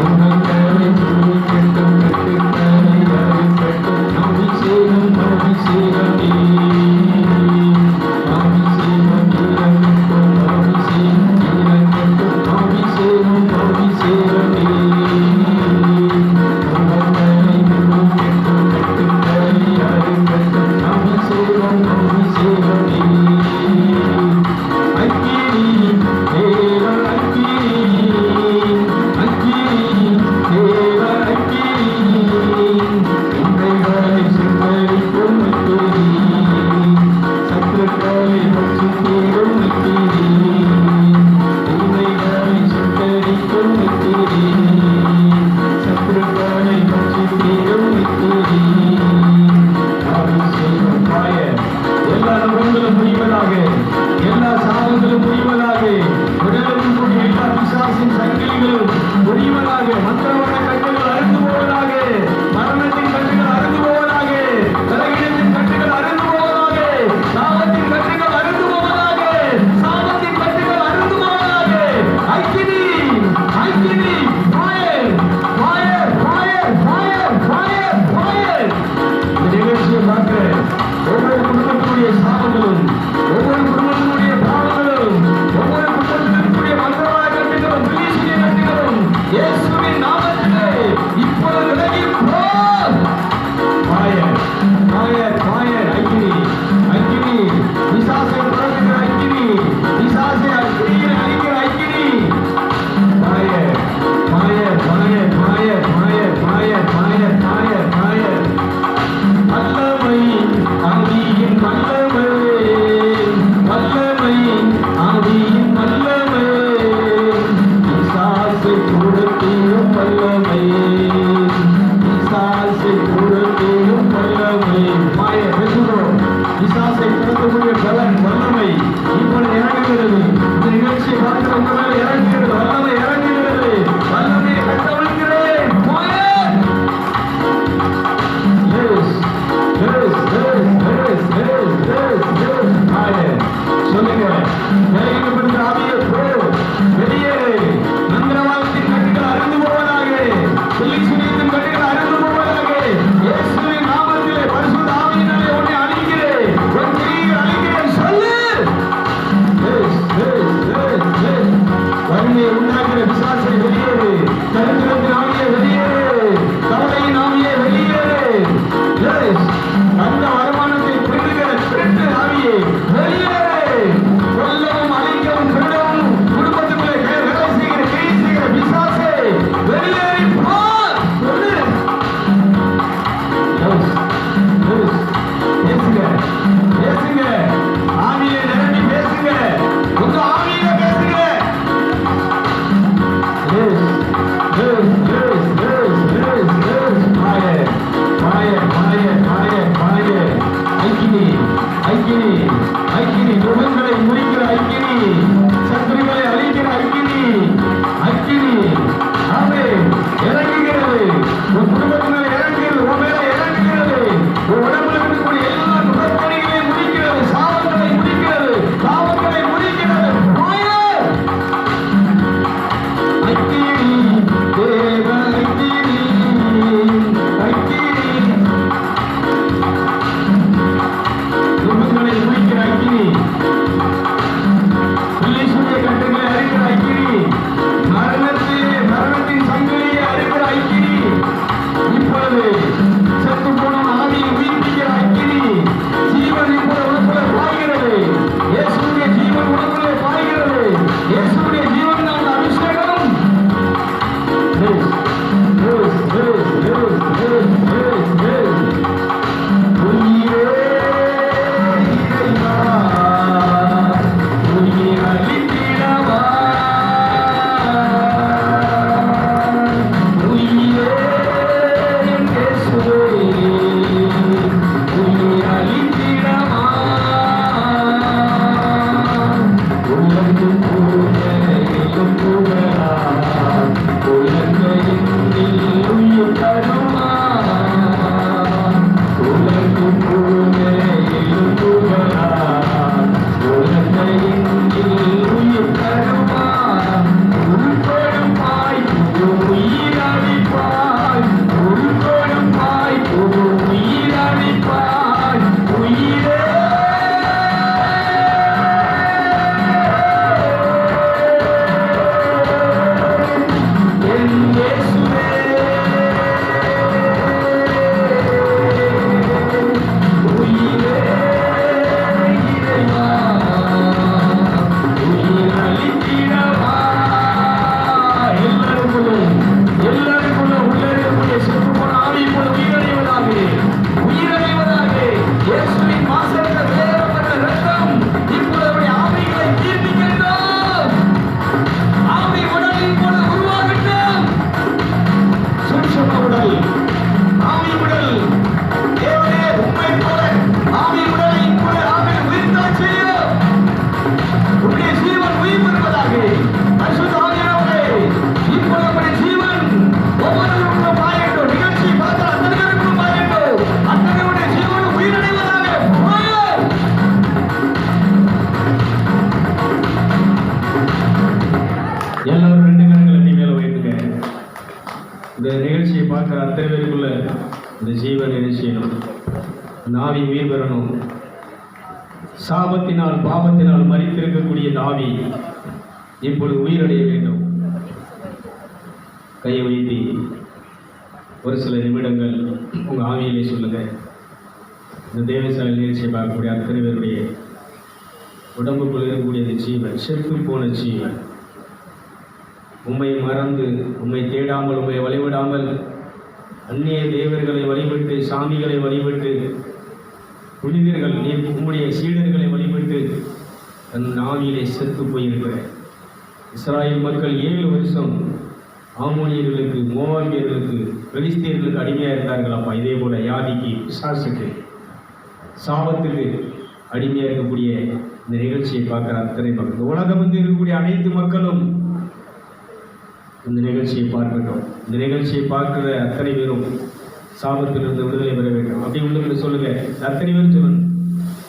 உங்கங்களை முடிக்கட்டும், கட்டுக்களை அறுக்கட்டும், அபிஷேகம் அபிஷேகமே. அக்கினி, துன்பங்களை முறிக்கிற அக்கினி, சத்துருக்களை அழிக்கிற அக்கினி, அக்கினி ஆமென் இறங்குகிறது. உன் குடும்பத்தினர் இறங்குகிறது, உன் மேல இறங்குகிறது. உன் உடம்புல இருக்கக்கூடிய எல்லா நுகர்பணிகளையும் முடிக்கிறது, சாபங்களை முடிக்கிறது, பாவங்களை முடிக்கிறது. அக்கினி, தேவ அக்கினி, அக்கினி, துன்பங்களை முடிக்கிற அக்கினி, பிள்ளைசுடைய கட்டுகளை அறுக்கிற அக்கினி, மரணத்தின் சங்கிலியை அறுக்கிற அக்கினி, இப்பொழுது செத்து போன ஆவியை உயிர்ப்பிக்கிற அக்கினி, ஜீவன் இப்பொழுது உனக்குள்ளே பாய்கிறது. இயேசுடைய ஜீவன் உனக்குள்ளே பாய்கிறது. இயேசுடைய ஜீவன் தான் அபிஷேகம். எல்லாரும் ரெண்டு கரங்களை நீ மேல வைத்துக்க. இந்த நிகழ்ச்சியை பார்க்கிற அத்தனை பேருக்குள்ள இந்த ஜீவன் நிகழ்ச்சியணும், நாவி உயிர் பெறணும். சாபத்தினால் பாவத்தினால் மரித்திருக்கக்கூடிய நாவி இப்பொழுது உயிரடைய வேண்டும். கையை வைத்து ஒரு சில நிமிடங்கள் உங்க ஆவியிலே சொல்லுங்க. இந்த தேவசாலை நிகழ்ச்சியை பார்க்கக்கூடிய அத்தனை பேருடைய உடம்புக்குள் இருக்கக்கூடிய ஜீவன், செத்து போன ஜீவன், உம்மை மறந்து, உம்மை தேடாமல், உம்மை வழிவிடாமல், அந்நிய தேவர்களை வழிபட்டு, சாமிகளை வழிபட்டு, புனிதர்கள் உம்முடைய சீடர்களை வழிபட்டு தன் ஆவியிலே செத்து போயிருக்கிற இஸ்ராயேல் மக்கள் 7 வருஷம் ஆமோனியர்களுக்கு, மோவாபியர்களுக்கு, பெலிஸ்தியர்களுக்கு அடிமையாக இருந்தார்கள். அப்பா, இதே போல யாதிக்கு, பிசாசுக்கு, சாபத்துக்கு அடிமையாக இருக்கக்கூடிய இந்த நிகழ்ச்சியை பார்க்கிற அத்தனை மக்கள், உலகம் வந்து இருக்கக்கூடிய அனைத்து மக்களும் இந்த நிகழ்ச்சியை பார்க்கட்டும். இந்த நிகழ்ச்சியை பார்க்கிற அத்தனை பேரும் சாபத்திலிருந்து விடுதலை பெற வேண்டும். அப்படி உள்ளவங்க சொல்லுங்க, அத்தனை பேரும் சொல்லணும்.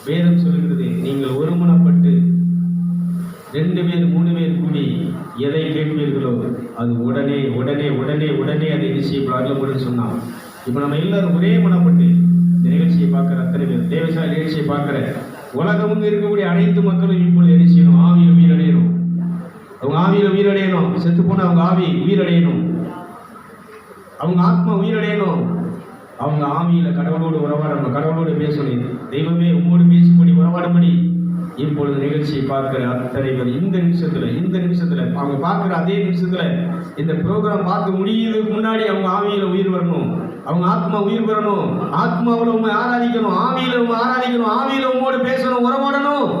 வேதம் சொல்லுகிறது, நீங்கள் ஒருமனப்பட்டு 2 பேர் 3 பேர் கூடி எதை கேட்பீர்களோ அது உடனே உடனே உடனே உடனே அதை நிச்சயப்படாமல் சொன்னான். இப்போ நம்ம எல்லாரும் ஒரே மனப்பட்டு இந்த நிகழ்ச்சியை பார்க்குற அத்தனை பேர், தேவசாலை நிகழ்ச்சியை பார்க்குற உலகம் இருக்கக்கூடிய அனைத்து மக்களும் இப்பொழுது என்ன செய்யணும்? ஆவியில் உயிரடையணும். அவங்க ஆவியில் உயிரடையணும். செத்து போன அவங்க ஆவி உயிரடையணும். அவங்க ஆத்மா உயிரடையணும். அவங்க ஆவியில் கடவுளோடு உறவாடணும், கடவுளோடு பேசணும். தெய்வமே உம்மோடு பேசும்படி உறவாடும்படி இப்பொழுது நிகழ்ச்சியை பார்க்கிற அத்தனை பேர் இந்த நிமிஷத்துல அவங்க பார்க்குற அதே நிமிஷத்துல இந்த ப்ரோக்ராம் பார்க்க முடியறதுக்கு முன்னாடி அவங்க ஆவியில உயிர் வரணும். அவங்க ஆத்மா உயிர் பெறணும். ஆத்மாவில் உண்மை ஆராதிக்கணும், ஆவியில உண்மை ஆராதிக்கணும், ஆவியில உம்மோடு பேசணும், உறவாடணும்.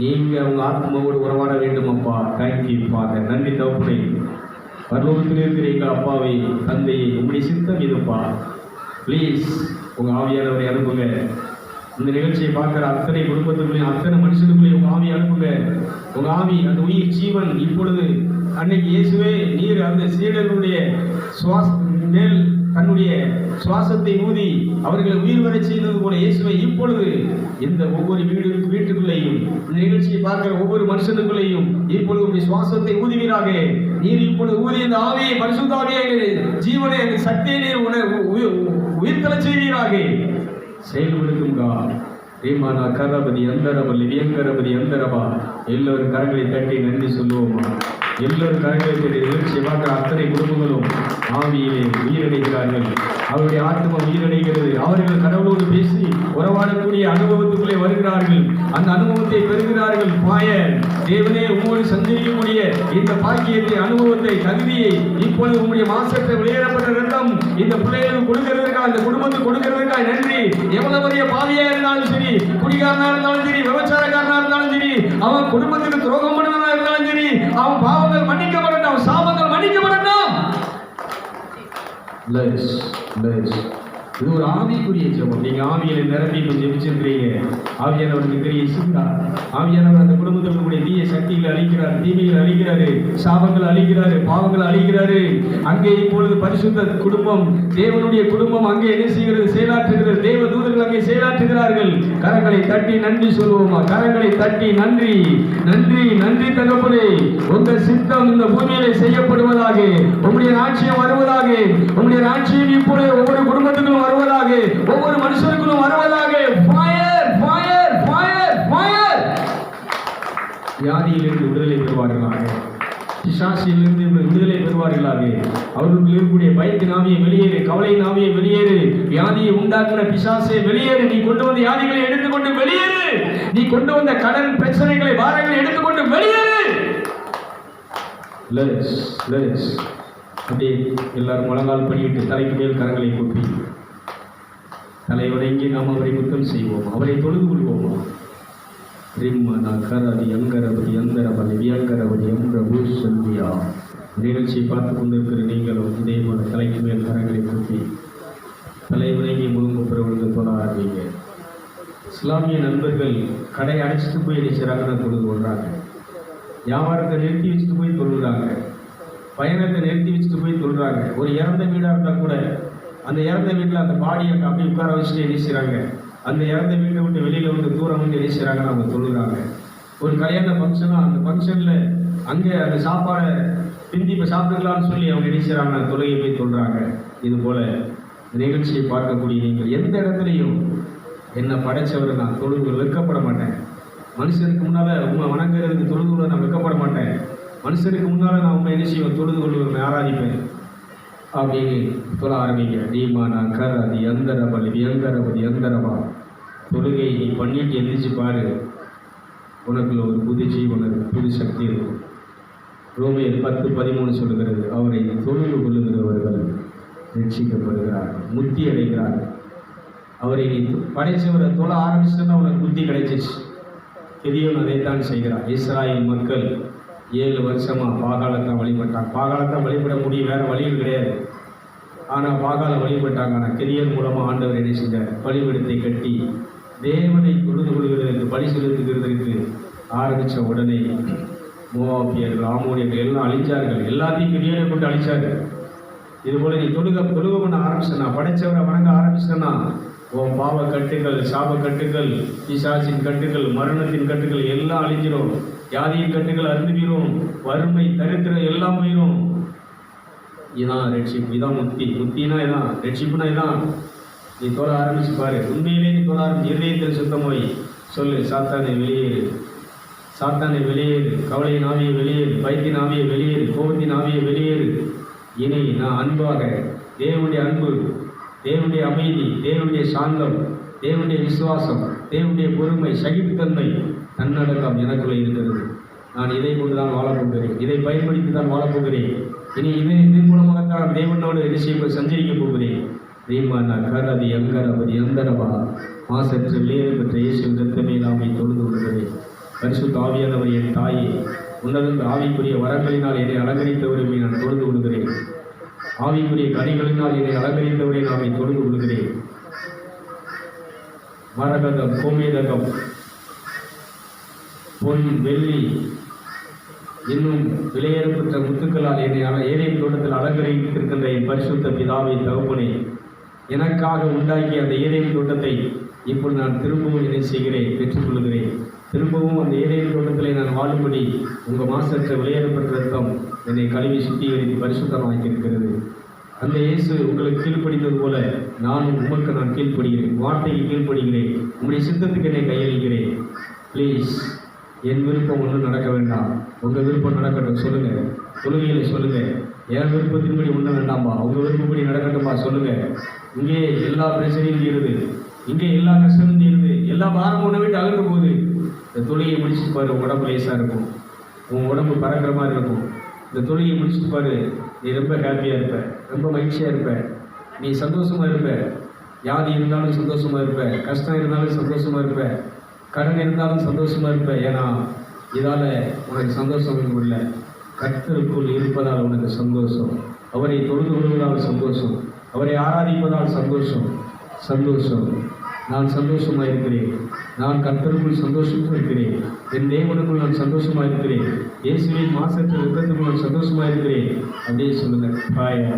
நீங்க அவங்க ஆத்மாவோடு உறவாட வேண்டும். அப்பா, தேங்க்யூ ஃபாதர். நன்றி தகப்பனே. பரலோகத்தில் இருக்கிற எங்கள் அப்பாவை, தந்தையை, உங்களுடைய சித்தம் இதுப்பா. ப்ளீஸ் உங்க ஆவியானவரை அனுப்புங்க. இந்த நிகழ்ச்சியை பார்க்கிற அத்தனை குடும்பத்துக்குள்ளேயும் அத்தனை மனுஷனுக்குள்ளேயும் உங்க ஆவி அனுப்புங்க. உங்க ஆவி அந்த உயிர் ஜீவன் இப்பொழுது அன்னைக்கு இயேசுவே நீர் அந்த சீடர்களுடைய மேல் தன்னுடைய சுவாசத்தை ஊதி அவர்களை உயிர் வரை செய்தது போல இயேசுவை இப்பொழுது இந்த ஒவ்வொரு வீட்டுக்குள்ளேயும் இந்த நிகழ்ச்சியை பார்க்கிற ஒவ்வொரு மனுஷனுக்குள்ளேயும் இப்பொழுது உடைய சுவாசத்தை ஊதுவீராக. நீர் இப்பொழுது ஊதி இந்த ஆவியை பரிசுத்த ஆவியை ஜீவனை சக்தியை நீர் உயிர்த்தல செய்வீராக. செயல்படுத்துங்கா ரீமானா கரபதி அந்தரபல்லி வியங்கரபதி அந்தரபா. எல்லோரும் கரங்களை தட்டி நன்றி சொல்லுவோமா? எல்லோரும் கரங்களை தட்டி நிகழ்ச்சி பார்க்கிற அத்தனை குடும்பங்களும் ஆவியிலே உயிரடைகிறார்கள். அவருடைய ஆத்மா உயிரடைகிறது. அவர்கள் கடவுளோடு பேசி உறவாடக்கூடிய அனுபவத்துக்குள்ளே வருகிறார்கள். அந்த அனுபவத்தை பெறுகிறார்கள். தேவனே உங்களோடு சந்திக்கக்கூடிய இந்த பாக்கியத்தை அனுபவத்தை தகுதியை இப்பொழுது உங்களுடைய மாசத்தை வெளியேறப்பட்ட ரத்தம் இந்த பிள்ளைகளுக்கு கொடுக்கிறதுக்காக இந்த குடும்பத்துக்கு கொடுக்கிறதுக்காக நன்றி. எவ்வளவு பெரிய பாவியா இருந்தாலும் சரி, குடிகாரனா இருந்தாலும் சரி, விபச்சாரக்காரனா இருந்தாலும் சரி, அவன் குடும்பத்துக்கு துரோகம் பண்ணுவதா இருந்தாலும் சரி, அவன் பாவங்கள் மன்னிக்கப்படட்டும், அவன் சாபங்கள் மன்னிக்கப்படட்டும். இது ஒரு ஆவிக்குரிய ஜெபம். நீங்க ஆவியில நிரம்பி ஜெபிச்சிருக்கிறீங்க. ஆவியானவருக்கு பெரிய சிந்தா. ஆவியானவர் அந்த குடும்பத்தில் இருக்கக்கூடிய தீய சக்திகளை அழிக்கிறார், தீமைகளை அழிக்கிறாரு, சாபங்களை அழிக்கிறாரு, பாவங்களை அழிக்கிறாரு. அங்கே இப்பொழுது பரிசுத்த குடும்பம், தேவனுடைய குடும்பம் அங்கே என்ன செய்கிறது? செயலாற்றுகிறது. தேவ தூதர்கள் அங்கே செயலாற்றுகிறார்கள். கரங்களை தட்டி நன்றி சொல்லுவோமா? கரங்களை தட்டி நன்றி நன்றி நன்றி தகப்பனே. உங்கள் சித்தம் இந்த பூமியிலே செய்யப்படுவதாக, உங்களுடைய ராட்சியம் வருவதாக, உங்களுடைய ராட்சியம் இப்பொழுது ஒவ்வொரு குடும்பத்துக்கும் வருவதாக, ஒவ்வொரு மனுஷனுக்கும் வருவதாக. Fire fire fire fire. வியாதியிலிருந்து விடுதலை பெறுவார்களாக, பிசாசிலிருந்து விடுதலை பெறுவார்களாக. அவர்களுக்கு இருக்கக்கூடிய பயத்தின் ஆவியை வெளியேறு, கவலையின் ஆவியை வெளியேறு, வியாதியை உண்டாக்குற பிசாசை வெளியேறு. நீ கொண்டு வந்த வியாதிகளை எடுத்துக்கொண்டு வெளியேறு. நீ கொண்டு வந்த கடன் பிரச்சனைகளை பாரங்களை எடுத்துக்கொண்டு வெளியேறு. அப்படியே எல்லாரும் முழங்கால் பண்ணிவிட்டு தலைக்கு மேல் கரங்களை கூப்பி தலை வணங்கி நாம் அவரை குத்தம் செய்வோம், அவரை தொழுது கொள்வோமா? ரிம்மனா கரதி அங்கரபதி அந்தரபதி வியங்கரபதி அம்ரபு சந்தியா. நிகழ்ச்சியை பார்த்து கொண்டிருக்கிற நீங்களும் இதே போல தலைக்கு மேல் கரங்களை கூப்பி தலை வணங்கி முழுங்க பிறகு தொட ஆரம்பிங்க. இஸ்லாமிய நண்பர்கள் கடை அடைச்சிட்டு போய் அடிச்சுறாங்கன்னு தொழுது கொள்றாங்க. வியாபாரத்தை நிறுத்தி வச்சுட்டு போய் தொழுகிறாங்க. பயணத்தை நிறுத்தி வச்சுட்டு போய் தொழுறாங்க. ஒரு இறந்த வீடாக இருந்தால் கூட அந்த இறந்த வீட்டில் அந்த பாடியை அப்படியே உட்கார வச்சுட்டு எரிச்சுறாங்க. அந்த இறந்த வீட்டை விட்டு வெளியில் வந்து தூரம் வந்து எரிச்சுறாங்கன்னு அவங்க சொல்லுறாங்க. ஒரு கல்யாண ஃபங்க்ஷனாக அந்த ஃபங்க்ஷனில் அங்கே அந்த சாப்பாடை பிந்தி இப்போ சாப்பிட்டுக்கலான்னு சொல்லி அவங்க எரிச்சுறாங்க, தொழுகை போய் சொல்கிறாங்க. இது போல் நிகழ்ச்சியை பார்க்கக்கூடிய நீங்கள் எந்த இடத்துலையும் என்னை படைச்சவரை நான் தொழுது வெட்கப்பட மாட்டேன். மனுஷனுக்கு முன்னால் உண்மை வணங்குறதுக்கு தொழுது நான் வெட்கப்பட மாட்டேன். மனுஷனுக்கு முன்னால் நான் உண்மை என்ன செய்வேன்? தொழுது கொள்வதை ஆராதிப்பேன் அப்படின்னு சொல்ல ஆரம்பிங்க. தீமானா கரதி அந்தரபலி வியங்கரபதி அந்தரபா. தொழுகை நீ பண்ணிட்டு எந்திரிச்சு பாரு, உனக்குள்ள ஒரு புது ஜீவன், புது சக்தி இருக்கும். ரோமையர் 10:13 சொல்லுகிறது, அவரை தொழுது கொள்ளுகிறவர்கள் ரட்சிக்கப்படுகிறார்கள், முத்தி அடைகிறார்கள். அவரை நீ படைச்சவரை தொழ ஆரம்பிச்சுன்னா உனக்கு புத்தி கிடைச்சிச்சு. பெரியவன் அதைத்தான் செய்கிறார். இஸ்ராயேல் மக்கள் 7 வருஷமாக பாகாலத்தான் வழிபட்டாங்க. பாகாலத்தான் வழிபட முடியும், வேறு வழியும் கிடையாது. ஆனால் பாகால வழிபட்டாங்க. ஆனால் கிரியன் மூலமாக ஆண்டவர் என்ன செஞ்சார்? பலிபீடத்தை கட்டி தேவனை தொழுது கொள்கிறதுக்கு, பலி செலுத்துகிறதுக்கு ஆரம்பித்த உடனே மோவாபியர்கள், ஆமோனியர்கள் எல்லாம் அழிச்சார்கள். எல்லாத்தையும் கிரியனை கொண்டு அழிச்சார்கள். இதுபோல் நீ தொழுக பண்ண ஆரம்பிச்சனா, படைச்சவரை வணங்க ஆரம்பிச்சனா, உன் பாவ கட்டுகள், சாப கட்டுகள், பிசாசின் கட்டுகள், மரணத்தின் கட்டுகள் எல்லாம் அழிஞ்சிடும். வியாதியின் கட்டுகள் அறுந்துவிடும். வறுமை, தரித்திரம் எல்லாம் போயிடும். இதான் ரட்சிப்பு, இதான் முத்தி. முத்தினா இதான், ரட்சிப்புனா இதான். நீ தொழ ஆரம்பிச்சு பாரு. உண்மையிலே நீ தொழ ஆரம்பிச்சு இருதயத்தில் சுத்தமாய் சொல்லு, சாத்தானை வெளியேறு, சாத்தானை வெளியேறு, கவலையின் ஆவியை வெளியேறு, பயத்தின் ஆவியை வெளியேறு, கோபத்தின் ஆவியை வெளியேறு. இனி நான் அன்பாக, தேவனுடைய அன்பு, தேவனுடைய அமைதி, தேவனுடைய சாந்தம், தேவனுடைய விசுவாசம், தேவனுடைய பொறுமை, சகிப்புத்தன்மை, தன்னடக்கம் எனக்குள்ளே இருக்கிறது. நான் இதை கொண்டு தான் வாழப்போகிறேன், இதை பயன்படுத்தி தான் வாழப்போகிறேன். இனி இதன் மூலமாகத்தான் தேவனோடு விஷயங்கள் சஞ்சரிக்க போகிறேன். ரீமானா கரதி அங்கரபதி அந்தரபா. மாசற்ற விலையை பெற்ற இயேசுவின் ரத்தமே நாமை தொழுது கொள்கிறேன். பரிசுத்த ஆவியானவர் என் தாயே, உன்னதந்த ஆவிக்குரிய வரங்களினால் என்னை அலங்கரித்தவரை நான் தொழுது கொள்கிறேன். ஆவிக்குரிய கனிகளினால் என்னை அலங்கரித்தவரை நாமை தொழுது கொள்கிறேன். மரகதம், கோமேதகம், பொன், வெள்ளி, இன்னும் விலையேறப்பட்ட முத்துக்களால் என்னை ஏதேன் தோட்டத்தில் அலங்கரித்திருக்கின்ற என் பரிசுத்த பிதாவை தகப்பனே, எனக்காக உண்டாக்கிய அந்த ஏதேன் தோட்டத்தை இப்பொழுது நான் திரும்பவும் என்ன செய்கிறேன், பெற்றுக்கொள்கிறேன். திரும்பவும் அந்த ஏதேன் தோட்டத்திலே நான் வாழும்படி உங்கள் மாசற்ற விலையேறப்பட்ட ரத்தம் என்னை கழுவி சுத்திகரித்து பரிசுத்தமாக்கியிருக்கிறது. அந்த இயேசு உங்களுக்கு கீழ்ப்படிந்தது போல நானும் உமக்கு நான் கீழ்ப்படுகிறேன், வார்த்தைக்கு கீழ்ப்படுகிறேன், உங்களுடைய சித்தத்துக்கு என்னை கையளிக்கிறேன். ப்ளீஸ், என் விருப்பம் ஒன்றும் நடக்க வேண்டாம், உங்கள் விருப்பம் நடக்கட்டும். சொல்லுங்கள், தொழுகையில் சொல்லுங்கள். என் விருப்பத்தின்படி ஒன்றும் வேண்டாம்பா, உங்கள் விருப்பப்படி நடக்கட்டும்பா சொல்லுங்கள். இங்கே எல்லா பிரச்சனையும் தீருது, இங்கே எல்லா கஷ்டமும் தீருது, எல்லா பாரமும் ஒன்றை விட்டு அகன்று போகுது. இந்த தொழுகையை முடிச்சுட்டு பாரு, உடம்பு லேசாக இருக்கும், உன் உடம்பு பறக்கிற மாதிரி இருக்கும். இந்த தொழுகையை முடிச்சுட்டு பாரு, நீ ரொம்ப ஹாப்பியாக இருப்ப, ரொம்ப மகிழ்ச்சியாக இருப்ப, நீ சந்தோஷமாக இருப்ப. வியாதி இருந்தாலும் சந்தோஷமாக இருப்ப, கஷ்டம் இருந்தாலும் சந்தோஷமாக இருப்ப, கடன் இருந்தாலும் சந்தோஷமாக இருப்ப. ஏன்னா இதால் உனக்கு சந்தோஷம் இல்லை, கர்த்தருக்குள் இருப்பதால் உனக்கு சந்தோஷம், அவரை தொழுது கொள்வதால் சந்தோஷம், அவரை ஆராதிப்பதால் சந்தோஷம். சந்தோஷம், நான் சந்தோஷமாக இருக்கிறேன், நான் கர்த்தருக்குள் சந்தோஷமாக இருக்கிறேன், என் தேவனுக்குள் நான் சந்தோஷமாக இருக்கிறேன், இயேசுவின் மாசற்ற ரத்தத்துக்குள் நான் சந்தோஷமாக இருக்கிறேன். அப்படியே சொல்லுங்கள். பாயா